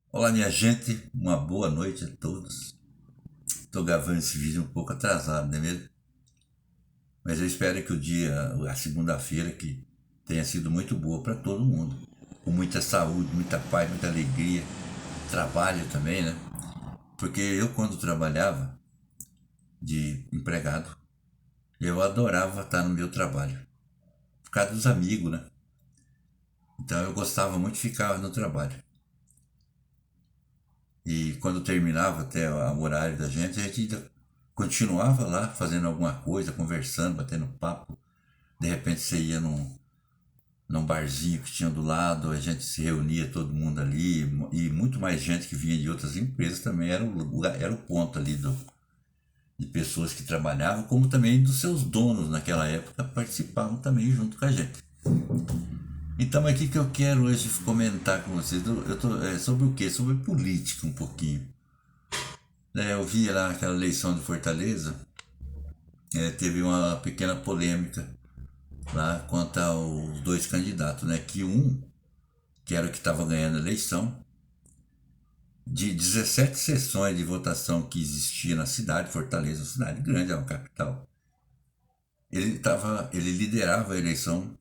Olá, minha gente, uma boa noite a todos. Estou gravando esse vídeo um pouco atrasado, não é mesmo? Mas eu espero que a segunda-feira, que tenha sido muito boa para todo mundo. Com muita saúde, muita paz, muita alegria. Trabalho também, né? Porque eu, quando trabalhava de empregado, eu adorava estar no meu trabalho. Por causa dos amigos, né? Então eu gostava muito de ficar no trabalho. E quando terminava até o horário da gente, a gente ainda continuava lá fazendo alguma coisa, conversando, batendo papo. De repente você ia num barzinho que tinha do lado, a gente se reunia todo mundo ali, e muito mais gente que vinha de outras empresas também era era o ponto ali de pessoas que trabalhavam, como também dos seus donos naquela época participavam também junto com a gente. Então aqui que eu quero hoje comentar com vocês, sobre o quê? Sobre política um pouquinho. Eu vi lá aquela eleição de Fortaleza, teve uma pequena polêmica lá quanto aos dois candidatos, né? Que era o que estava ganhando a eleição, de 17 sessões de votação que existia na cidade, Fortaleza, uma cidade grande, é uma capital, ele liderava a eleição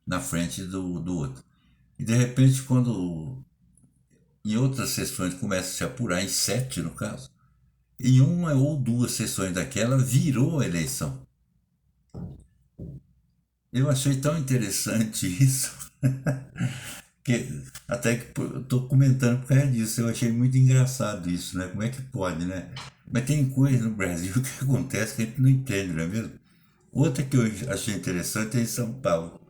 na frente do outro. E de repente, quando em outras sessões começa a se apurar, em sete no caso, em uma ou duas sessões daquela virou a eleição. Eu achei tão interessante isso, que até que eu tô comentando por causa disso. Eu achei muito engraçado isso, né? Como é que pode, né? Mas tem coisa no Brasil que acontece que a gente não entende, não é mesmo? Outra que eu achei interessante é em São Paulo,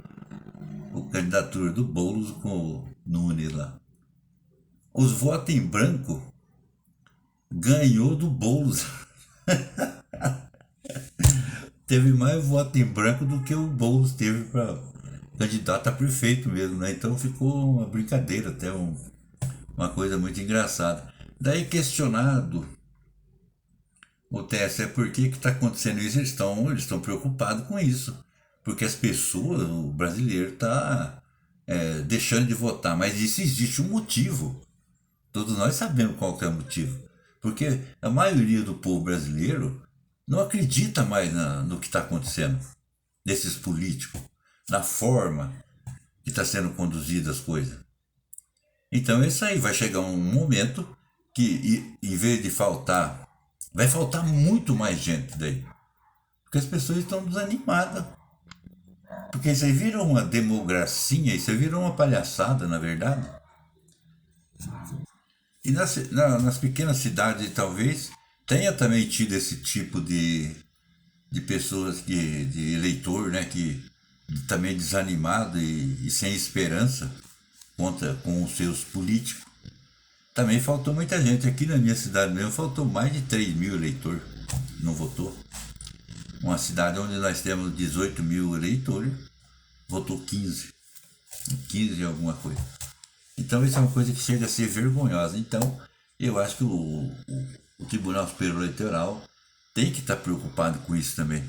a candidatura do Boulos com o Nunes lá. Os votos em branco ganhou do Boulos. Teve mais voto em branco do que o Boulos teve para candidato a prefeito mesmo, né? Então ficou uma brincadeira, até uma coisa muito engraçada. Daí questionado o TSE por que está acontecendo isso, eles estão preocupados com isso. Porque as pessoas, o brasileiro está deixando de votar, mas isso existe um motivo. Todos nós sabemos qual que é o motivo. Porque a maioria do povo brasileiro não acredita mais no que está acontecendo, desses políticos, na forma que está sendo conduzidas as coisas. Então é isso aí, vai chegar um momento que em vez de faltar, vai faltar muito mais gente daí. Porque as pessoas estão desanimadas. Porque isso aí virou uma democracia, isso aí virou uma palhaçada, na verdade. E nas pequenas cidades, talvez, tenha também tido esse tipo de pessoas, de eleitor, né, que também desanimado e sem esperança contra com os seus políticos. Também faltou muita gente. Aqui na minha cidade mesmo faltou mais de 3 mil eleitores. Não votou. Uma cidade onde nós temos 18 mil eleitores, votou 15. 15 e alguma coisa. Então isso é uma coisa que chega a ser vergonhosa. Então eu acho que o Tribunal Superior Eleitoral tem que estar preocupado com isso também.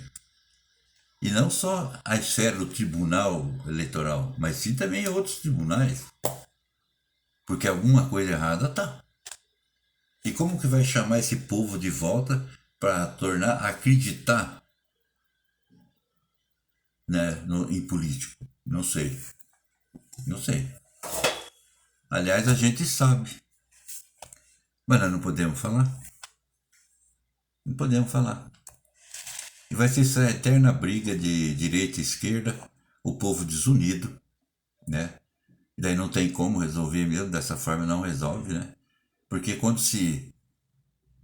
E não só a esfera do Tribunal Eleitoral, mas sim também outros tribunais. Porque alguma coisa errada tá. E como que vai chamar esse povo de volta para tornar acreditar, né, em político? Não sei. Não sei. Aliás, a gente sabe. Mas nós não podemos falar. Não podemos falar. E vai ser essa eterna briga de direita e esquerda, o povo desunido, né? E daí não tem como resolver mesmo, dessa forma não resolve, né? Porque quando se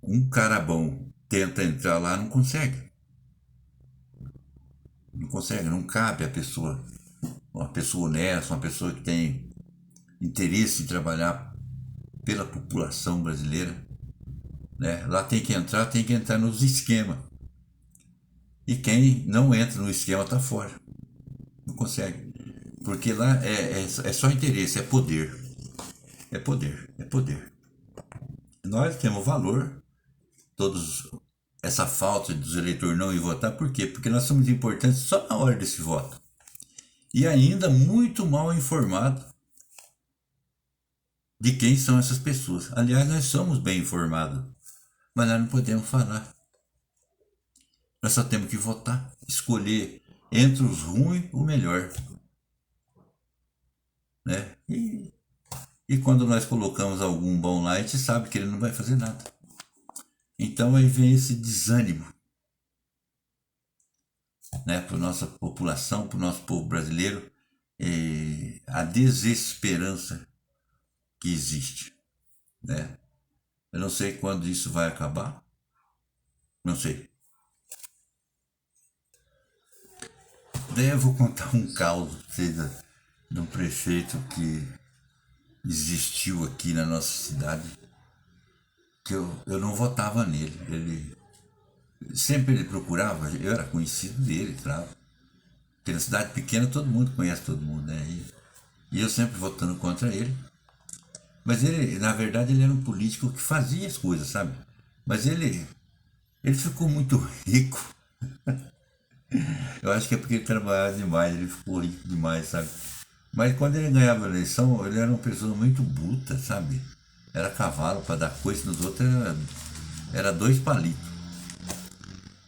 um cara bom tenta entrar lá, não consegue. Não consegue, não cabe a pessoa. Uma pessoa honesta, uma pessoa que tem interesse em trabalhar pela população brasileira, né? Lá tem que entrar nos esquemas. E quem não entra no esquema tá fora. Não consegue. Porque lá é só interesse, é poder. É poder, é poder. Nós temos valor, todos essa falta dos eleitores não ir votar, por quê? Porque nós somos importantes só na hora desse voto. E ainda muito mal informado de quem são essas pessoas. Aliás, nós somos bem informados, mas nós não podemos falar. Nós só temos que votar, escolher entre os ruins o melhor, né? E quando nós colocamos algum bom lá, a gente sabe que ele não vai fazer nada. Então aí vem esse desânimo, né, para a nossa população, para o nosso povo brasileiro, a desesperança que existe, né? Eu não sei quando isso vai acabar, não sei. Daí eu vou contar um caos de um prefeito que existiu aqui na nossa cidade, que eu não votava nele. Sempre ele procurava, eu era conhecido dele, claro. Porque na cidade pequena todo mundo conhece todo mundo, né? E eu sempre votando contra ele. Mas ele, na verdade, ele era um político que fazia as coisas, sabe? Mas ele ficou muito rico. Eu acho que é porque ele trabalhava demais, ele ficou rico demais, sabe? Mas quando ele ganhava a eleição, ele era uma pessoa muito bruta, sabe? Era cavalo para dar coisa nos outros, era dois palitos.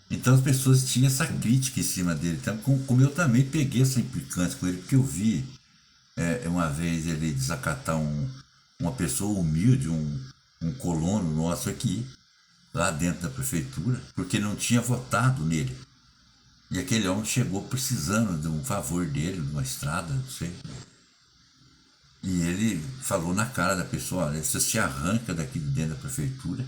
Então as pessoas tinham essa crítica em cima dele. Então, como eu também peguei essa implicância com ele, porque eu vi uma vez ele desacatar uma pessoa humilde, um colono nosso aqui, lá dentro da prefeitura, porque não tinha votado nele. E aquele homem chegou precisando de um favor dele, de uma estrada, não sei. E ele falou na cara da pessoa: olha, você se arranca daqui de dentro da prefeitura.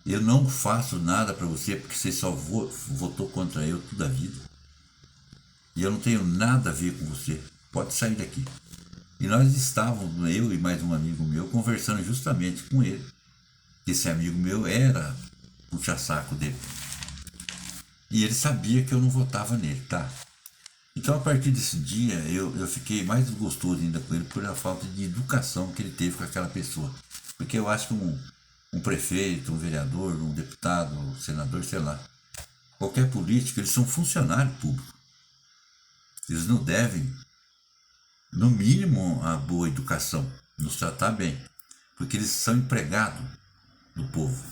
Eu não faço nada para você porque você só votou contra eu toda a vida. E eu não tenho nada a ver com você. Pode sair daqui. E nós estávamos, eu e mais um amigo meu, conversando justamente com ele. Esse amigo meu era puxa-saco dele. E ele sabia que eu não votava nele, tá? Então, a partir desse dia, eu fiquei mais desgostoso ainda com ele por a falta de educação que ele teve com aquela pessoa. Porque eu acho que um prefeito, um vereador, um deputado, um senador, sei lá, qualquer político, eles são funcionários públicos. Eles não devem, no mínimo, a boa educação, nos tratar bem, porque eles são empregados do povo.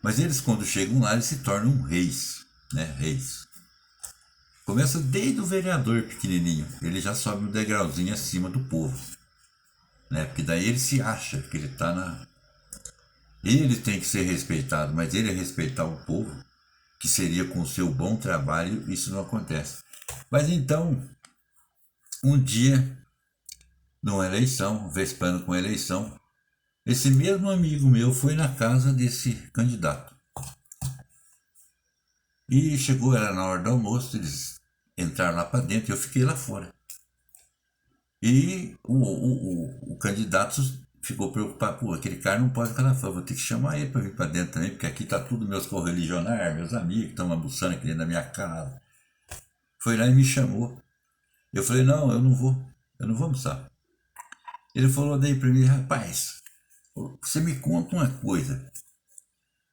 Mas eles, quando chegam lá, eles se tornam reis, né? Reis. Começa desde o vereador pequenininho, ele já sobe um degrauzinho acima do povo, né? Porque daí ele se acha que ele está na... Ele tem que ser respeitado, mas ele respeitar o povo, que seria com o seu bom trabalho, isso não acontece. Mas então, um dia, numa eleição, vespando com a eleição, esse mesmo amigo meu foi na casa desse candidato. E chegou, era na hora do almoço, eles entraram lá para dentro e eu fiquei lá fora. E o candidato ficou preocupado: pô, aquele cara não pode ficar lá fora, vou ter que chamar ele para vir para dentro também, porque aqui tá tudo meus correligionários, meus amigos, estão almoçando aqui dentro da minha casa. Foi lá e me chamou. Eu falei: não, eu não vou almoçar. Ele falou daí para mim: rapaz, você me conta uma coisa.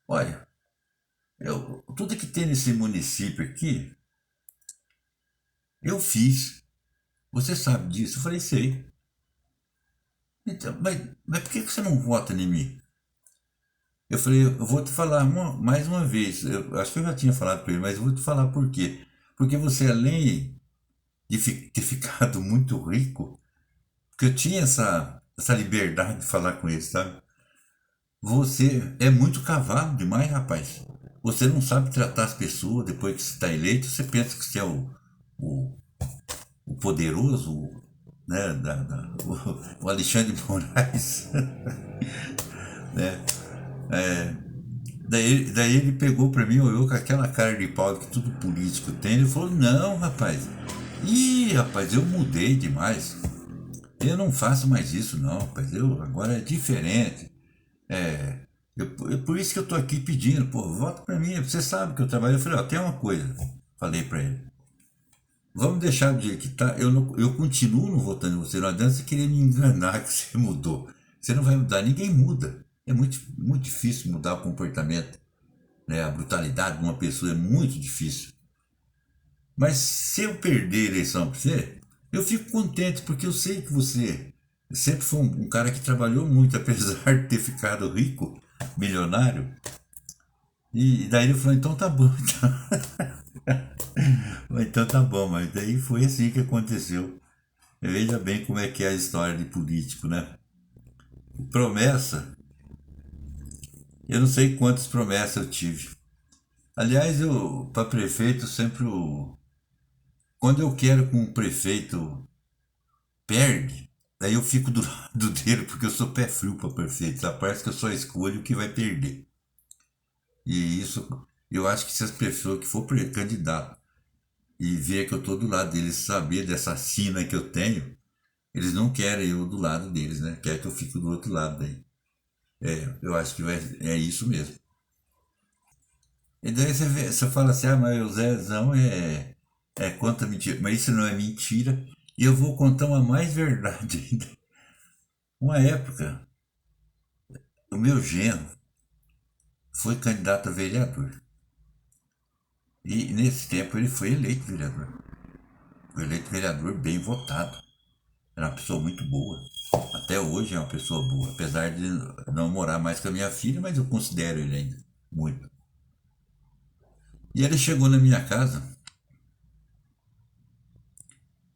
Olha, tudo que tem nesse município aqui, eu fiz. Você sabe disso? Eu falei: sei. Então, mas por que você não vota em mim? Eu falei: eu vou te falar mais uma vez. Eu acho que eu já tinha falado para ele, mas eu vou te falar por quê. Porque você, além de ter ficado muito rico, porque eu tinha essa liberdade de falar com ele, sabe? Você é muito cavalo demais, rapaz. Você não sabe tratar as pessoas depois que você está eleito. Você pensa que você é o, o poderoso, né? O Alexandre de Moraes. Né? Daí ele pegou pra mim, olhou com aquela cara de pau que todo político tem. Ele falou: não, rapaz. Ih, rapaz, eu mudei demais. Eu não faço mais isso, não, rapaz. Eu agora é diferente. Por isso que eu tô aqui pedindo: pô, vota pra mim. Você sabe que eu trabalho. Eu falei: ó, tem uma coisa. Falei pra ele: vamos deixar do jeito que tá. Eu continuo não votando em você. Não adianta você querer me enganar que você mudou. Você não vai mudar. Ninguém muda. É muito, muito difícil mudar o comportamento, né? A brutalidade de uma pessoa é muito difícil. Mas se eu perder a eleição para você, eu fico contente, porque eu sei que você sempre foi um cara que trabalhou muito, apesar de ter ficado rico, milionário. E daí ele falou, então tá bom, então tá bom, mas daí foi assim que aconteceu. Veja bem como é que é a história de político, né? Promessa, eu não sei quantas promessas eu tive. Aliás, eu, para prefeito, sempre quando eu quero que um prefeito perde, aí eu fico do lado dele, porque eu sou pé frio para prefeito. Tá? Parece que eu só escolho o que vai perder. E isso, eu acho que se as pessoas que for candidato e ver que eu tô do lado deles, saber dessa sina que eu tenho, eles não querem eu do lado deles, né? Quer que eu fique do outro lado daí. Eu acho que é isso mesmo. E daí você fala assim, ah, mas o Zezão conta mentira. Mas isso não é mentira. E eu vou contar uma mais verdade ainda. Uma época, o meu genro foi candidato a vereador. E nesse tempo ele foi eleito vereador. Foi eleito vereador bem votado. Era uma pessoa muito boa. Até hoje é uma pessoa boa. Apesar de não morar mais com a minha filha, mas eu considero ele ainda muito. E ele chegou na minha casa.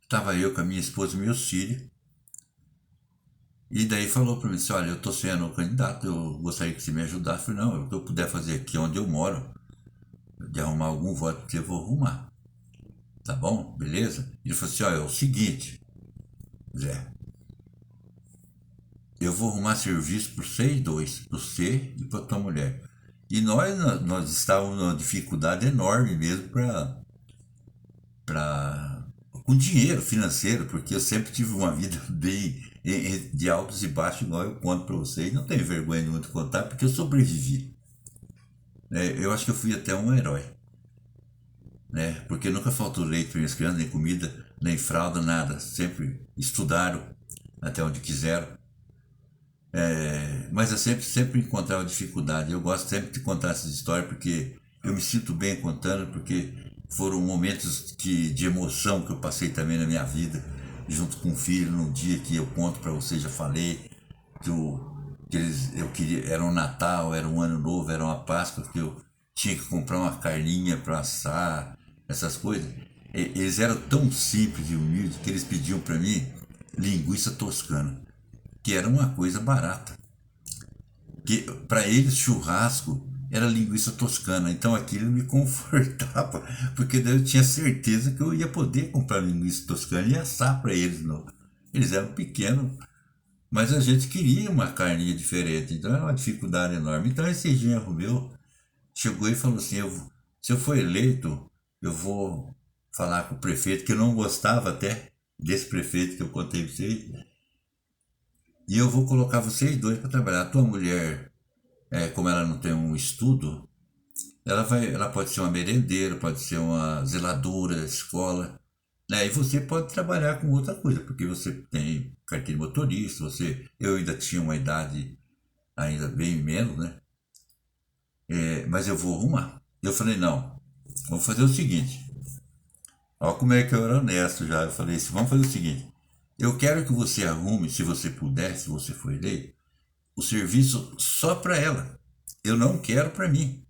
Estava eu com a minha esposa e meus filhos. E daí falou para mim assim, olha, eu estou sendo candidato, eu gostaria que você me ajudasse. Eu falei, não, o que eu puder fazer aqui onde eu moro, de arrumar algum voto, porque eu vou arrumar. Tá bom? Beleza? Ele falou assim, olha, é o seguinte, Zé, eu vou arrumar serviço para vocês dois, para você e para tua mulher. E nós estávamos numa dificuldade enorme mesmo para com dinheiro financeiro, porque eu sempre tive uma vida bem de altos e baixos, igual eu conto para vocês. Não tenho vergonha nenhuma de contar, porque eu sobrevivi. Eu acho que eu fui até um herói, né? Porque nunca faltou leite para minhas crianças, nem comida, nem fralda, nada. Sempre estudaram até onde quiseram. Mas eu sempre encontrava dificuldade. Eu gosto sempre de contar essas histórias porque eu me sinto bem contando, porque foram momentos de emoção que eu passei também na minha vida, junto com o filho, num dia que eu conto para você, já falei, eu queria, era um Natal, era um Ano Novo, era uma Páscoa, que eu tinha que comprar uma carninha para assar, essas coisas. Eles eram tão simples e humildes que eles pediam para mim linguiça toscana, que era uma coisa barata. Que para eles churrasco era linguiça toscana, então aquilo me confortava, porque daí eu tinha certeza que eu ia poder comprar linguiça toscana e assar para eles. Não. Eles eram pequenos, mas a gente queria uma carninha diferente, então era uma dificuldade enorme. Então esse genro meu chegou e falou assim: se eu for eleito, eu vou falar com o prefeito, que eu não gostava até desse prefeito que eu contei para vocês, e eu vou colocar vocês dois para trabalhar. A tua mulher, como ela não tem um estudo, ela pode ser uma merendeira, pode ser uma zeladora da escola, né? E você pode trabalhar com outra coisa, porque você tem carteira de motorista, eu ainda tinha uma idade ainda bem menos, né? Mas eu vou arrumar. Eu falei, não, vamos fazer o seguinte. Olha como é que eu era honesto já. Eu falei assim, vamos fazer o seguinte. Eu quero que você arrume, se você puder, se você for eleito, o serviço só para ela. Eu não quero para mim.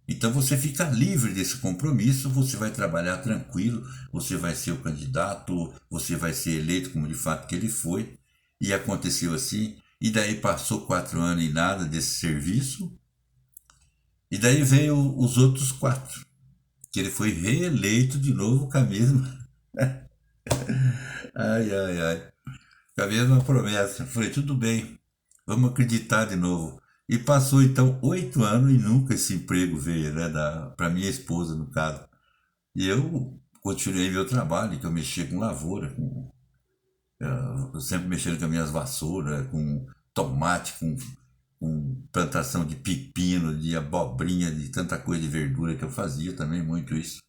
Então você fica livre desse compromisso, você vai trabalhar tranquilo, você vai ser o candidato, você vai ser eleito como de fato que ele foi. E aconteceu assim. E daí passou 4 anos e nada desse serviço. E daí veio os outros 4, que ele foi reeleito de novo com a mesma. Ai, ai, ai. Com a mesma promessa. Eu falei, tudo bem, vamos acreditar de novo. E passou então 8 anos e nunca esse emprego veio, né, para minha esposa, no caso. E eu continuei meu trabalho, que eu mexia com lavoura, eu sempre mexendo com as minhas vassouras, com tomate, com plantação de pepino, de abobrinha, de tanta coisa de verdura que eu fazia também, muito isso.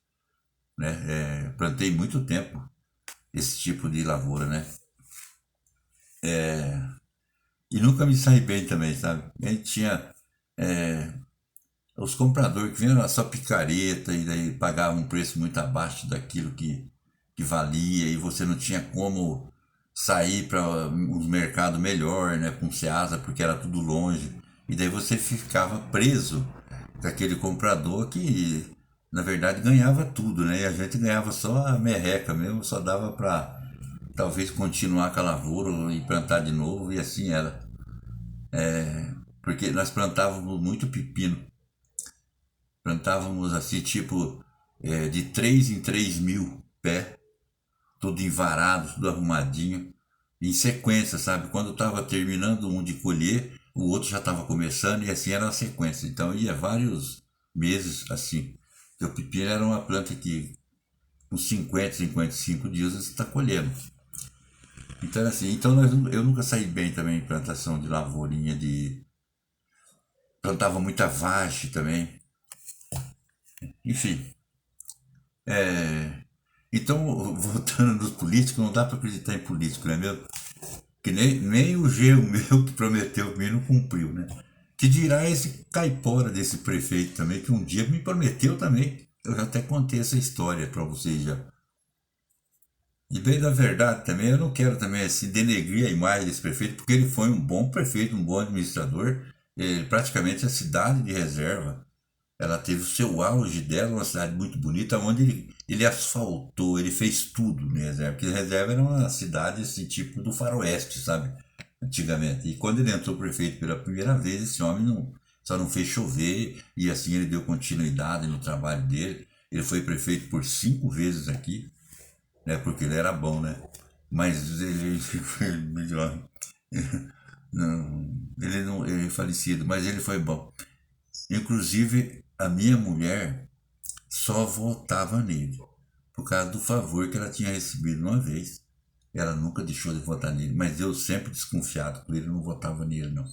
Né? Plantei muito tempo esse tipo de lavoura, né? E nunca me saí bem também, sabe? A gente tinha os compradores que vinham era só picareta e daí pagavam um preço muito abaixo daquilo que valia e você não tinha como. sair para uns mercados melhor, né, com Ceasa, porque era tudo longe. E daí você ficava preso com aquele comprador que, na verdade, ganhava tudo, né? E a gente ganhava só a merreca mesmo, só dava para talvez continuar com a lavoura e plantar de novo, e assim era. Porque nós plantávamos muito pepino. Plantávamos assim, tipo, de 3 em 3 mil pé, tudo envarado, tudo arrumadinho, em sequência, sabe? Quando estava terminando um de colher, o outro já estava começando, e assim era a sequência. Então ia vários meses assim. Porque o pepino era uma planta que com 50, 55 dias você está colhendo. Então assim, então eu nunca saí bem também em plantação de lavourinha de. Plantava muita vagem também. Enfim. Então, voltando nos políticos, não dá para acreditar em político, não é mesmo? Que nem o Geo meu que prometeu para mim não cumpriu, né? Que dirá esse caipora desse prefeito também, que um dia me prometeu também. Eu já até contei essa história para vocês já. E bem da verdade também, eu não quero também assim, denegrir a imagem desse prefeito, porque ele foi um bom prefeito, um bom administrador. Ele, praticamente a cidade de reserva. Ela teve o seu auge dela, uma cidade muito bonita, onde ele asfaltou, ele fez tudo em Reserva, porque Reserva era uma cidade assim, tipo do faroeste, sabe? Antigamente. E quando ele entrou prefeito pela primeira vez, esse homem só não fez chover, e assim ele deu continuidade no trabalho dele. Ele foi prefeito por 5 vezes aqui, né? Porque ele era bom, né? Mas ele foi melhor. Não, ele não, ele é falecido, mas ele foi bom. Inclusive, a minha mulher só votava nele por causa do favor que ela tinha recebido uma vez. Ela nunca deixou de votar nele, mas eu sempre desconfiado por ele, não votava nele, não.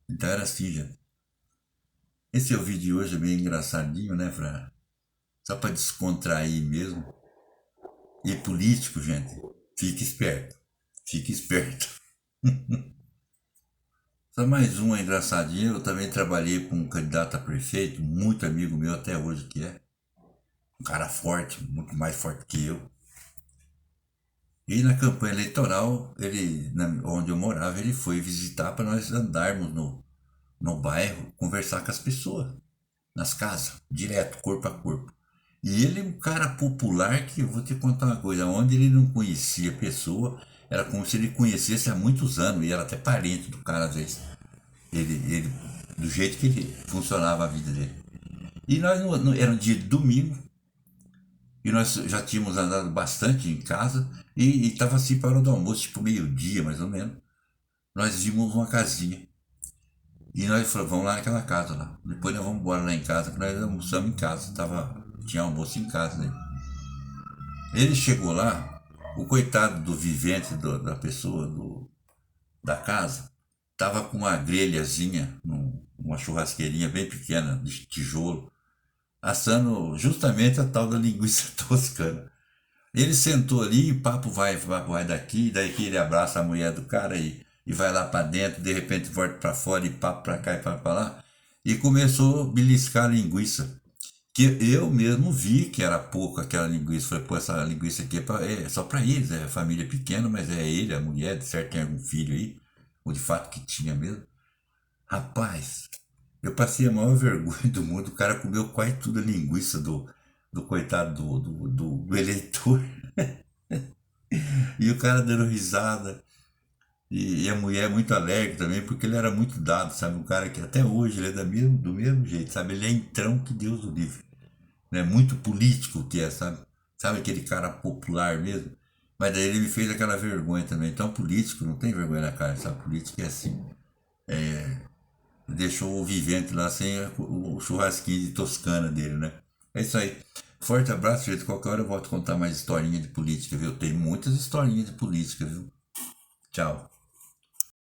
Então era assim, já. Esse é o vídeo de hoje, é meio engraçadinho, né, só para descontrair mesmo. E político, gente, fique esperto. Fique esperto. Só mais uma engraçadinha, eu também trabalhei com um candidato a prefeito, muito amigo meu até hoje que é. Um cara forte, muito mais forte que eu. E na campanha eleitoral, onde eu morava, ele foi visitar para nós andarmos no bairro, conversar com as pessoas, nas casas, direto, corpo a corpo. E ele é um cara popular que, eu vou te contar uma coisa, onde ele não conhecia a pessoa, era como se ele conhecesse há muitos anos, e era até parente do cara às vezes. Do jeito que ele funcionava a vida dele. E nós, era um dia de domingo, e nós já tínhamos andado bastante em casa e estava assim para o hora do almoço, tipo meio-dia mais ou menos. Nós vimos uma casinha e nós falamos, vamos lá naquela casa lá. Depois nós vamos embora lá em casa, que nós almoçamos em casa. Tinha almoço em casa, né? Ele chegou lá, o coitado do vivente da pessoa da casa, tava com uma grelhazinha, uma churrasqueirinha bem pequena, de tijolo, assando justamente a tal da linguiça toscana. Ele sentou ali, e papo vai daqui, daqui ele abraça a mulher do cara e vai lá para dentro, de repente volta para fora e papo para cá e papo para lá. E começou a beliscar a linguiça. Que eu mesmo vi que era pouco aquela linguiça. Falei, pô, essa linguiça aqui é só para eles, é família pequena, mas é ele, a mulher, de certo tem algum filho aí, ou de fato que tinha mesmo. Rapaz, eu passei a maior vergonha do mundo, o cara comeu quase tudo a linguiça do coitado do eleitor. E o cara dando risada. E a mulher muito alegre também, porque ele era muito dado, sabe? Um cara que até hoje ele é do mesmo jeito, sabe? Ele é entrão que Deus o livre. Né? Muito político que é, sabe? Sabe aquele cara popular mesmo? Mas daí ele me fez aquela vergonha também. Então político não tem vergonha na cara, sabe? Político é assim. Deixou o vivente lá sem o churrasquinho de Toscana dele, né? É isso aí. Forte abraço, gente. Qualquer hora eu volto a contar mais historinha de política, viu? Tem muitas historinhas de política, viu? Tchau.